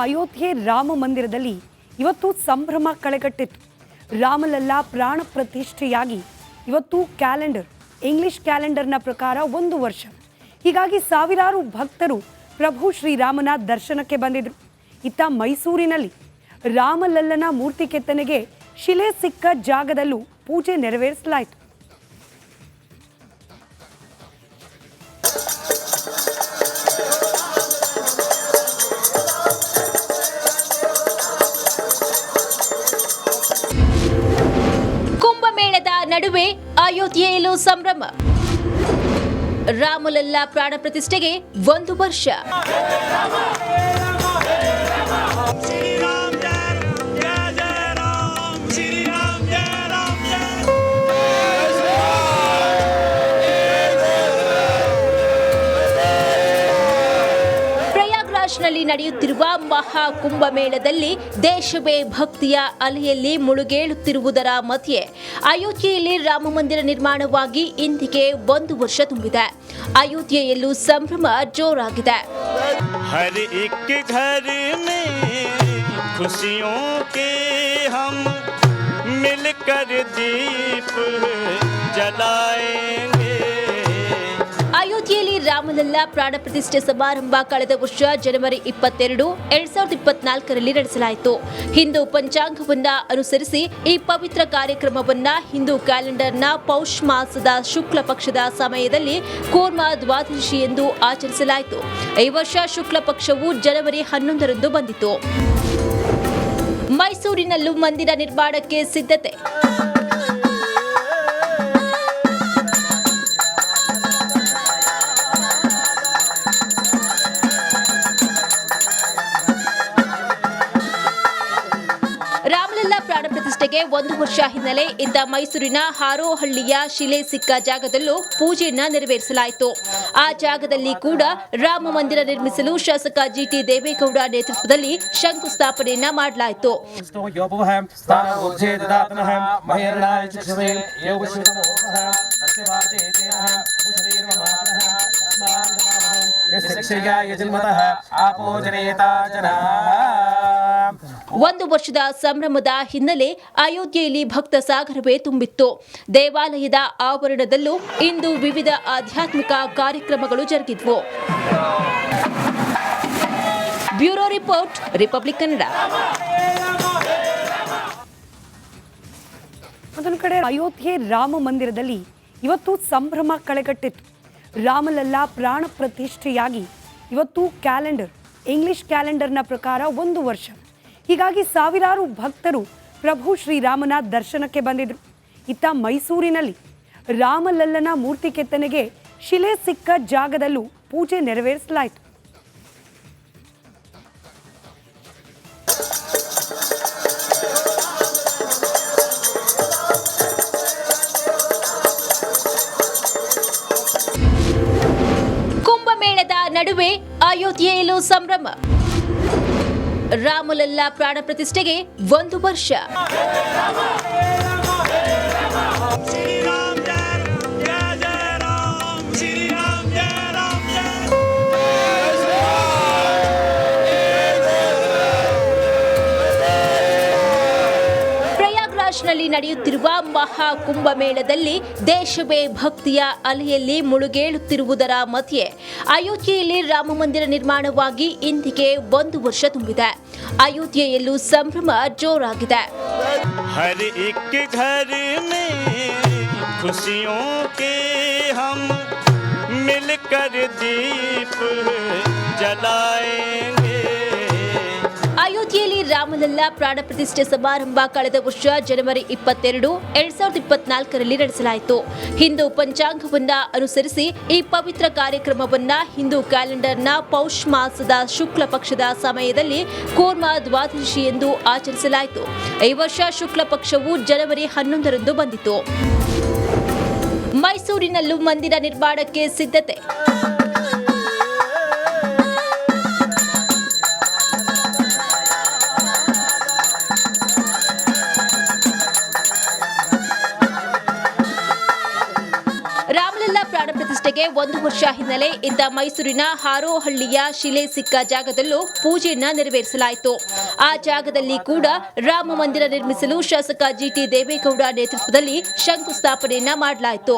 ಅಯೋಧ್ಯೆ ರಾಮ ಮಂದಿರದಲ್ಲಿ ಇವತ್ತು ಸಂಭ್ರಮ ಕಳೆಗಟ್ಟಿತ್ತು. ರಾಮಲಲ್ಲಾ ಪ್ರಾಣ ಪ್ರತಿಷ್ಠೆಯಾಗಿ ಇವತ್ತು ಕ್ಯಾಲೆಂಡರ್, ಇಂಗ್ಲಿಷ್ ಕ್ಯಾಲೆಂಡರ್ನ ಪ್ರಕಾರ 1 ವರ್ಷ. ಹೀಗಾಗಿ ಸಾವಿರಾರು ಭಕ್ತರು ಪ್ರಭು ಶ್ರೀರಾಮನ ದರ್ಶನಕ್ಕೆ ಬಂದಿದ್ರು. ಇತ್ತ ಮೈಸೂರಿನಲ್ಲಿ ರಾಮಲಲ್ಲನ ಮೂರ್ತಿ ಕೆತ್ತನೆಗೆ ಶಿಲೆ ಸಿಕ್ಕ ಜಾಗದಲ್ಲೂ ಪೂಜೆ ನೆರವೇರಿಸಲಾಯಿತು. ಕುಂಭಮೇಳದ ನಡುವೆ ಅಯೋಧ್ಯೆಯಲ್ಲೂ ಸಂಭ್ರಮ. ರಾಮಲಲ್ಲಾ ಪ್ರಾಣ ಪ್ರತಿಷ್ಠೆಗೆ 1 ವರ್ಷ. ನಲ್ಲಿ ನಡೆಯುತ್ತಿರುವ ಮಹಾ ಕುಂಭಮೇಳದಲ್ಲಿ ದೇಶವೇ ಭಕ್ತಿಯ ಅಲೆಯಲ್ಲಿ ಮುಳುಗೇಳುತ್ತಿರುವುದರ ಮಧ್ಯೆ ಅಯೋಧ್ಯೆಯಲ್ಲಿ ರಾಮ ಮಂದಿರ ನಿರ್ಮಾಣವಾಗಿ ಇಂದಿಗೆ 1 ವರ್ಷ ತುಂಬಿದೆ. ಅಯೋಧ್ಯೆಯಲ್ಲೂ ಸಂಭ್ರಮ ಜೋರಾಗಿದೆ. हर एक घर में खुशियों के हम मिलकर दीप जलाएंगे. ಅಯೋಧ್ಯೆಯಲ್ಲಿ ರಾಮಲಲ್ಲಾ ಪ್ರಾಣ ಪ್ರತಿಷ್ಠೆ ಸಮಾರಂಭ ಕಳೆದ ವರ್ಷ ಜನವರಿ 22, 2024ರಲ್ಲಿ ನಡೆಸಲಾಯಿತು. ಹಿಂದೂ ಪಂಚಾಂಗವನ್ನ ಅನುಸರಿಸಿ ಈ ಪವಿತ್ರ ಕಾರ್ಯಕ್ರಮವನ್ನ ಹಿಂದೂ ಕ್ಯಾಲೆಂಡರ್ನ ಪೌಷ್ ಮಾಸದ ಶುಕ್ಲ ಪಕ್ಷದ ಸಮಯದಲ್ಲಿ ಕೂರ್ಮ ದ್ವಾದಶಿ ಎಂದು ಆಚರಿಸಲಾಯಿತು. ಈ ವರ್ಷ ಶುಕ್ಲ ಪಕ್ಷವು ಜನವರಿ 11ರಂದು ಬಂದಿತು. ಮೈಸೂರಿನಲ್ಲೂ ಮಂದಿರ ನಿರ್ಮಾಣಕ್ಕೆ ಸಿದ್ಧತೆ. ರಾಮಲಲ್ಲಾ ಪ್ರಾಣ ಪ್ರತಿಷ್ಠೆಗೆ 1 ವರ್ಷ ಹಿನ್ನೆಲೆ ಇದ್ದ ಮೈಸೂರಿನ ಹಾರೋಹಳ್ಳಿಯ ಶಿಲೆ ಸಿಕ್ಕ ಜಾಗದಲ್ಲೂ ಪೂಜೆಯನ್ನ ನೆರವೇರಿಸಲಾಯಿತು. ಆ ಜಾಗದಲ್ಲಿ ಕೂಡ ರಾಮ ಮಂದಿರ ನಿರ್ಮಿಸಲು ಶಾಸಕ ಜಿಟಿ ದೇವೇಗೌಡ ನೇತೃತ್ವದಲ್ಲಿ ಶಂಕುಸ್ಥಾಪನೆಯನ್ನ ಮಾಡಲಾಯಿತು. ಒಂದು ವರ್ಷದ ಸಂಭ್ರಮದ ಹಿನ್ನೆಲೆ ಅಯೋಧ್ಯೆಯಲ್ಲಿ ಭಕ್ತ ಸಾಗರವೇ ತುಂಬಿತ್ತು. ದೇವಾಲಯದ ಆವರಣದಲ್ಲೂ ಇಂದು ವಿವಿಧ ಆಧ್ಯಾತ್ಮಿಕ ಕಾರ್ಯಕ್ರಮಗಳು ಜರುಗಿದ್ವು. Bureau report, Republic Kannada. ಮತ್ತೊಂದು ಕಡೆ ಅಯೋಧ್ಯೆ ರಾಮ ಮಂದಿರದಲ್ಲಿ ಇವತ್ತು ಸಂಭ್ರಮ ಕಳೆಗಟ್ಟಿತ್ತು. ರಾಮಲಲ್ಲಾ ಪ್ರಾಣ ಪ್ರತಿಷ್ಠೆಯಾಗಿ ಇವತ್ತು ಕ್ಯಾಲೆಂಡರ್, ಇಂಗ್ಲಿಷ್ ಕ್ಯಾಲೆಂಡರ್ನ ಪ್ರಕಾರ 1 ವರ್ಷ. ಹೀಗಾಗಿ ಸಾವಿರಾರು ಭಕ್ತರು ಪ್ರಭು ಶ್ರೀರಾಮನ ದರ್ಶನಕ್ಕೆ ಬಂದಿದ್ರು. ಇತ್ತ ಮೈಸೂರಿನಲ್ಲಿ ರಾಮಲಲ್ಲನ ಮೂರ್ತಿ ಕೆತ್ತನೆಗೆ ಶಿಲೆ ಸಿಕ್ಕ ಜಾಗದಲ್ಲೂ ಪೂಜೆ ನೆರವೇರಿಸಲಾಯಿತು. ಕುಂಭಮೇಳದ ನಡುವೆ ಅಯೋಧ್ಯೆಯಲ್ಲೂ ಸಂಭ್ರಮ. ರಾಮಲಲ್ಲಾ ಪ್ರಾಣ ಪ್ರತಿಷ್ಠೆಗೆ 1 ವರ್ಷ. ನಲ್ಲಿ ನಡೆಯುತ್ತಿರುವ ಮಹಾ ಕುಂಭಮೇಳದಲ್ಲಿ ದೇಶವೇ ಭಕ್ತಿಯ ಅಲೆಯಲ್ಲಿ ಮುಳುಗೇಳುತ್ತಿರುವುದರ ಮಧ್ಯೆ ಅಯೋಧ್ಯೆಯಲ್ಲಿ ರಾಮ ಮಂದಿರ ನಿರ್ಮಾಣವಾಗಿ ಇಂದಿಗೆ 1 ವರ್ಷ ತುಂಬಿದೆ. ಅಯೋಧ್ಯೆಯಲ್ಲೂ ಸಂಭ್ರಮ ಜೋರಾಗಿದೆ. हर एक घर में खुशियों के हम मिलकर दीप जलाएंगे. ಅಯೋಧ್ಯೆಯಲ್ಲಿ ರಾಮಲಲ್ಲಾ ಪ್ರಾಣ ಪ್ರತಿಷ್ಠೆ ಸಮಾರಂಭ ಕಳೆದ ವರ್ಷ ಜನವರಿ 22, 2024ರಲ್ಲಿ ನಡೆಸಲಾಯಿತು. ಹಿಂದೂ ಪಂಚಾಂಗವನ್ನ ಅನುಸರಿಸಿ ಈ ಪವಿತ್ರ ಕಾರ್ಯಕ್ರಮವನ್ನ ಹಿಂದೂ ಕ್ಯಾಲೆಂಡರ್ನ ಪೌಷ್ ಮಾಸದ ಶುಕ್ಲ ಪಕ್ಷದ ಸಮಯದಲ್ಲಿ ಕೂರ್ಮ ದ್ವಾದಶಿ ಎಂದು ಆಚರಿಸಲಾಯಿತು. ಈ ವರ್ಷ ಶುಕ್ಲ ಪಕ್ಷವು ಜನವರಿ 11ರಂದು ಬಂದಿತು. ಮೈಸೂರಿನಲ್ಲೂ ಮಂದಿರ ನಿರ್ಮಾಣಕ್ಕೆ ಸಿದ್ಧತೆ. ರಾಮಲಲ್ಲಾ ಪ್ರಾಣ ಪ್ರತಿಷ್ಠೆಗೆ ಪ್ರತಿಷ್ಠೆಗೆ 1 ವರ್ಷ ಹಿನ್ನೆಲೆ ಇದ್ದ ಮೈಸೂರಿನ ಹಾರೋಹಳ್ಳಿಯ ಶಿಲೆ ಸಿಕ್ಕ ಜಾಗದಲ್ಲೂ ಪೂಜೆಯನ್ನ ನೆರವೇರಿಸಲಾಯಿತು. ಆ ಜಾಗದಲ್ಲಿ ಕೂಡ ರಾಮ ಮಂದಿರ ನಿರ್ಮಿಸಲು ಶಾಸಕ ಜಿಟಿ ದೇವೇಗೌಡ ನೇತೃತ್ವದಲ್ಲಿ ಶಂಕುಸ್ಥಾಪನೆಯನ್ನ ಮಾಡಲಾಯಿತು.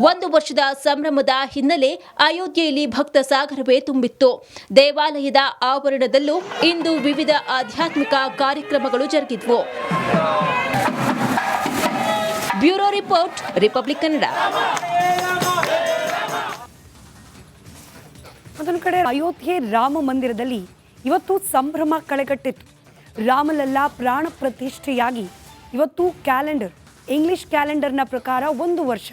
ಒಂದು ವರ್ಷದ ಸಂಭ್ರಮದ ಹಿನ್ನೆಲೆ ಅಯೋಧ್ಯೆಯಲ್ಲಿ ಭಕ್ತ ಸಾಗರವೇ ತುಂಬಿತ್ತು. ದೇವಾಲಯದ ಆವರಣದಲ್ಲೂ ಇಂದು ವಿವಿಧ ಆಧ್ಯಾತ್ಮಿಕ ಕಾರ್ಯಕ್ರಮಗಳು ಜರುಗಿದ್ವು. Bureau report, Republic Kannada. ಮತ್ತೊಂದು ಕಡೆ ಅಯೋಧ್ಯೆ ರಾಮ ಮಂದಿರದಲ್ಲಿ ಇವತ್ತು ಸಂಭ್ರಮ ಕಳೆಗಟ್ಟಿತ್ತು. ರಾಮಲಲ್ಲ ಪ್ರಾಣ ಪ್ರತಿಷ್ಠೆಯಾಗಿ ಇವತ್ತು ಇಂಗ್ಲಿಷ್ ಕ್ಯಾಲೆಂಡರ್ನ ಪ್ರಕಾರ 1 ವರ್ಷ.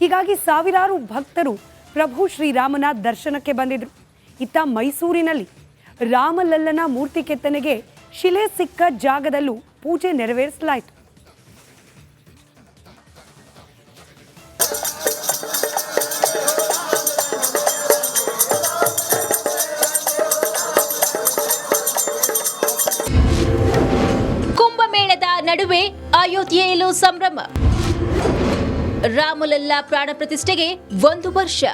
ಹೀಗಾಗಿ ಸಾವಿರಾರು ಭಕ್ತರು ಪ್ರಭು ಶ್ರೀರಾಮನ ದರ್ಶನಕ್ಕೆ ಬಂದಿದ್ರು. ಇತ್ತ ಮೈಸೂರಿನಲ್ಲಿ ರಾಮಲಲ್ಲನ ಮೂರ್ತಿ ಕೆತ್ತನೆಗೆ ಶಿಲೆ ಸಿಕ್ಕ ಜಾಗದಲ್ಲೂ ಪೂಜೆ ನೆರವೇರಿಸಲಾಯಿತು. ಕುಂಭಮೇಳದ ನಡುವೆ ಅಯೋಧ್ಯೆಯಲ್ಲೂ ಸಂಭ್ರಮ. ರಾಮಲಲ್ಲ ಪ್ರಾಣ ಪ್ರತಿಷ್ಠೆಗೆ 1 ವರ್ಷ.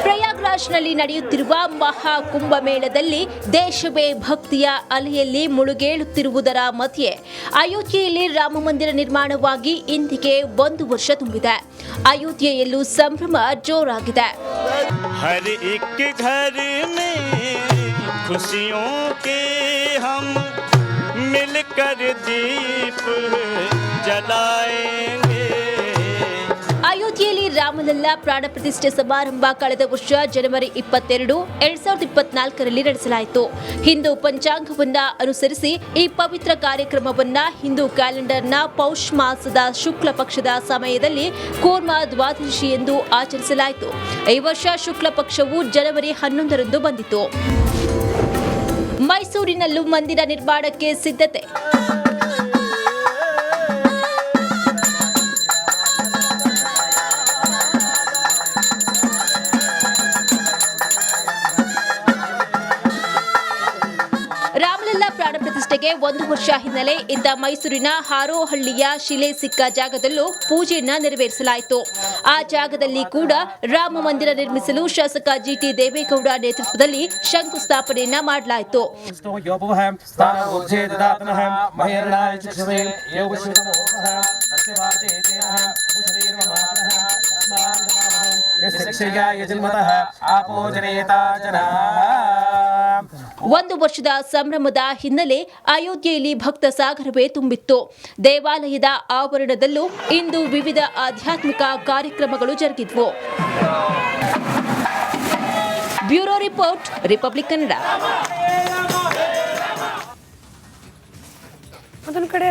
ಪ್ರಯಾಗ್ರಾಜ್ನಲ್ಲಿ ನಡೆಯುತ್ತಿರುವ ಮಹಾ ಕುಂಭಮೇಳದಲ್ಲಿ ದೇಶವೇ ಭಕ್ತಿಯ ಅಲೆಯಲ್ಲಿ ಮುಳುಗೇಳುತ್ತಿರುವುದರ ಮಧ್ಯೆ ಅಯೋಧ್ಯೆಯಲ್ಲಿ ರಾಮ ಮಂದಿರ ನಿರ್ಮಾಣವಾಗಿ ಇಂದಿಗೆ 1 ವರ್ಷ ತುಂಬಿದೆ. ಅಯೋಧ್ಯೆಯಲ್ಲೂ ಸಂಭ್ರಮ ಜೋರಾಗಿದೆ. हर एक घर में खुशियों के हम मिलकर दीप जलाएंगे. ಅಯೋಧ್ಯೆಯಲ್ಲಿ ರಾಮಲಲ್ಲ ಪ್ರಾಣ ಪ್ರತಿಷ್ಠೆ ಸಮಾರಂಭ ಕಳೆದ ವರ್ಷ ಜನವರಿ 22, 2024ರಲ್ಲಿ ನಡೆಸಲಾಯಿತು. ಹಿಂದೂ ಪಂಚಾಂಗವನ್ನ ಅನುಸರಿಸಿ ಈ ಪವಿತ್ರ ಕಾರ್ಯಕ್ರಮವನ್ನ ಹಿಂದೂ ಕ್ಯಾಲೆಂಡರ್ನ ಪೌಷ್ ಮಾಸದ ಶುಕ್ಲ ಪಕ್ಷದ ಸಮಯದಲ್ಲಿ ಕೂರ್ಮ ದ್ವಾದಶಿ ಎಂದು ಆಚರಿಸಲಾಯಿತು. ಈ ವರ್ಷ ಶುಕ್ಲ ಪಕ್ಷವು ಜನವರಿ 11ರಂದು ಬಂದಿತು. ಮೈಸೂರಿನಲ್ಲೂ ಮಂದಿರ ನಿರ್ಮಾಣಕ್ಕೆ ಸಿದ್ಧತೆ. ರಾಮಲಲ್ಲ ಪ್ರಾಣ ಪ್ರತಿಷ್ಠೆಗೆ 1 ವರ್ಷ ಹಿನ್ನೆಲೆ ಇದ್ದ ಮೈಸೂರಿನ ಹಾರೋಹಳ್ಳಿಯ ಶಿಲೆ ಸಿಕ್ಕ ಜಾಗದಲ್ಲೂ ಪೂಜೆಯನ್ನ ನೆರವೇರಿಸಲಾಯಿತು. ಆ ಜಾಗದಲ್ಲಿ ಕೂಡ ರಾಮ ಮಂದಿರ ನಿರ್ಮಿಸಲು ಶಾಸಕ ಜಿಟಿ ದೇವೇಗೌಡ ನೇತೃತ್ವದಲ್ಲಿ ಶಂಕುಸ್ಥಾಪನೆಯನ್ನ ಮಾಡಲಾಯಿತು. ಒಂದು ವರ್ಷದ ಸಂಭ್ರಮದ ಹಿನ್ನೆಲೆ ಅಯೋಧ್ಯೆಯಲ್ಲಿ ಭಕ್ತ ಸಾಗರವೇ ತುಂಬಿತ್ತು. ದೇವಾಲಯದ ಆವರಣದಲ್ಲೂ ಇಂದು ವಿವಿಧ ಆಧ್ಯಾತ್ಮಿಕ ಕಾರ್ಯಕ್ರಮಗಳು ಜರುಗಿದ್ವು. Bureau report, Republic Kannada. ಮತ್ತೊಂದು ಕಡೆ